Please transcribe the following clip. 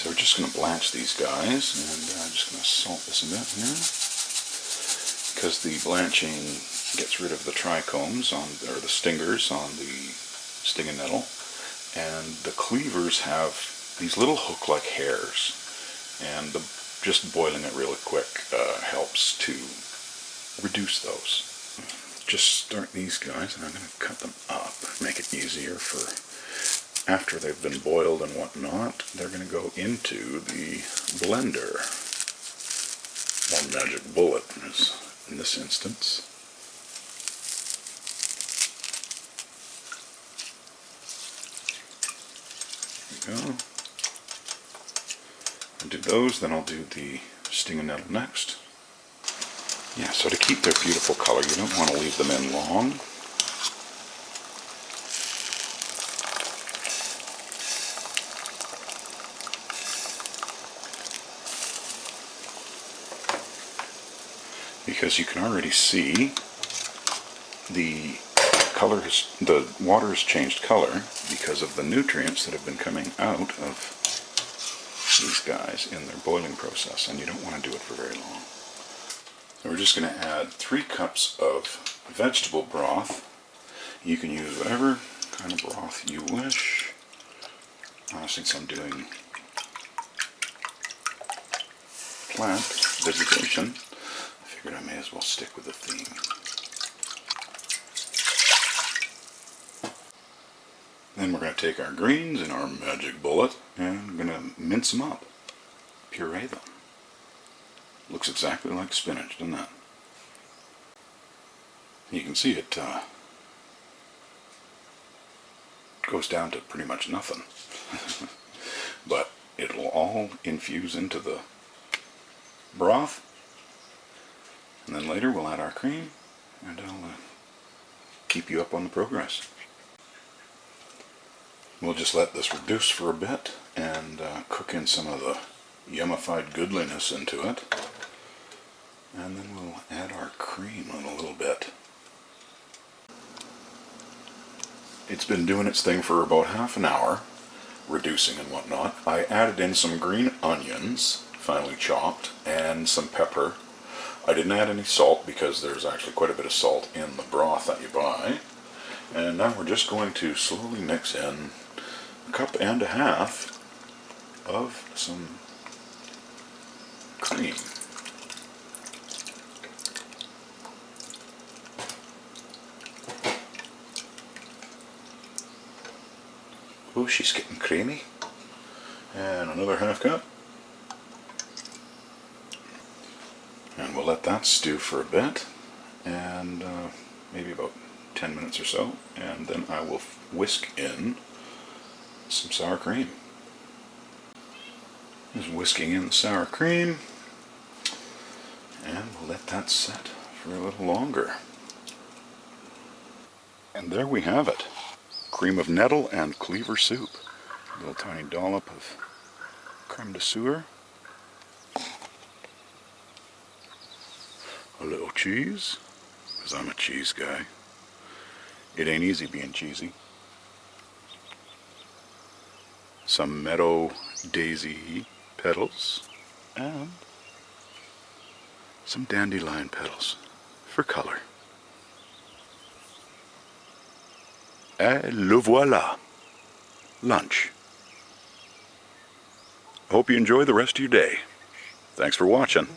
So we're just going to blanch these guys, and I'm just going to salt this a bit here, because the blanching gets rid of the trichomes or the stingers on the sting and nettle, and the cleavers have these little hook-like hairs, and just boiling it really quick helps to reduce those. Just start these guys, and I'm going to cut them up, make it easier for after they've been boiled and whatnot. They're going to go into the blender, or magic bullet in this instance. There we go. I'll do those, then I'll do the sting and nettle next. Yeah, so to keep their beautiful color, you don't want to leave them in long. Because you can already see the water has changed color because of the nutrients that have been coming out of these guys in their boiling process, and you don't want to do it for very long. So we're just going to add 3 cups of vegetable broth. You can use whatever kind of broth you wish. Since I'm doing plant vegetation, I figured I may as well stick with the theme. Then we're going to take our greens in our magic bullet and we're going to mince them up, puree them. Looks exactly like spinach, doesn't it? You can see it goes down to pretty much nothing. But it'll all infuse into the broth, and then later we'll add our cream, and I'll keep you up on the progress. We'll just let this reduce for a bit and cook in some of the yummified goodliness into it, and then we'll add our cream in a little bit. It's been doing its thing for about half an hour, reducing and whatnot. I added in some green onions, finely chopped, and some pepper. I didn't add any salt because there's actually quite a bit of salt in the broth that you buy. And now we're just going to slowly mix in 1.5 cups of some cream. Oh, she's getting creamy. And another 1/2 cup. And we'll let that stew for a bit, and maybe about 10 minutes or so, and then I will whisk in some sour cream. Just whisking in the sour cream, and we'll let that set for a little longer. And there we have it. Cream of nettle and cleaver soup. A little tiny dollop of creme de sueur. A little cheese, because I'm a cheese guy. It ain't easy being cheesy. Some meadow daisy petals, and some dandelion petals for color. Et le voilà! Lunch. Hope you enjoy the rest of your day. Thanks for watching.